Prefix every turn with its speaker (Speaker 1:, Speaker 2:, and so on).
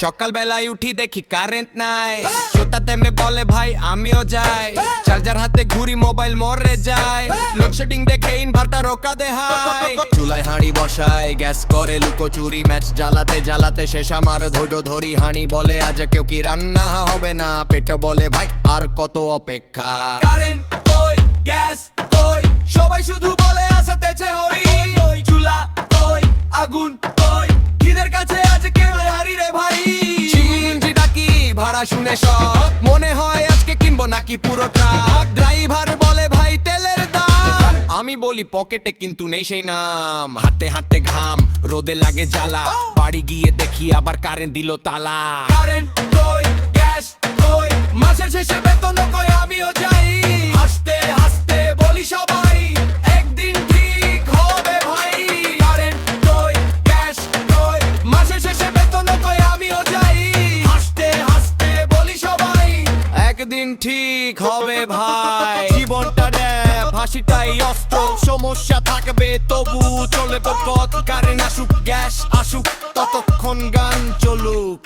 Speaker 1: সকাল বেলায় উঠি দেখি কারেন্ট নাই, সোতা তেমনে বলে ভাই আমিও যাই, চার্জার হাতে ঘুরি মোবাইল মরে যায়, লোডশেডিং দেখে ইনভার্টার রোকা দেহাই, চুলায় হাঁড়ি বসাই গ্যাস করে লুকোচুরি, ম্যাচ জ্বালাতে জ্বালাতে শেষ আমার ধৈর্য ধরি হানি, বলে আজ কেউ কি রান্না হবে না, পেটে বলে ভাই আর কত অপেক্ষা। কারেন্ট কই, গ্যাস কই, সবাই শুধু বলে আসাতেছে হরি, চুলা কই, আগুন কই, খিদের কাছে আজ কেউ হারি রে ভাই, চিমনি ডাকি ভাড়া শুনে সব, মনে হয় আজকে কিনবো নাকি পুরো ট্রাক, ড্রাইভার বলে ভাই তেলের দাম, আমি বলি পকেটে কিন্তু নেই সেই নাম, হাঁটতে হাঁটতে ঘাম রোদে লাগে জ্বালা, বাড়ি গিয়ে দেখি আবার কারেন্ট দিল তালা। কারেন্ট কই, গ্যাস কই, মাসের শেষে বেতন কই, আমিও যাই, হাসতে হাসতে বলি সবাই একদিন ঠিক হবে ভাই। কারেন্ট কই, গ্যাস কই, মাসের শেষে বেতন কই, আমিও যাই, হাসতে হাসতে বলি সবাই একদিন ঠিক হবে ভাই। জীবনটা ন্যাপ, হাসিটাই অস্ত্র, সমস্যা থাকবে তবু চলে পথ, কারেন্ট আসুক গ্যাস আসুক ততক্ষণ গান চলুক।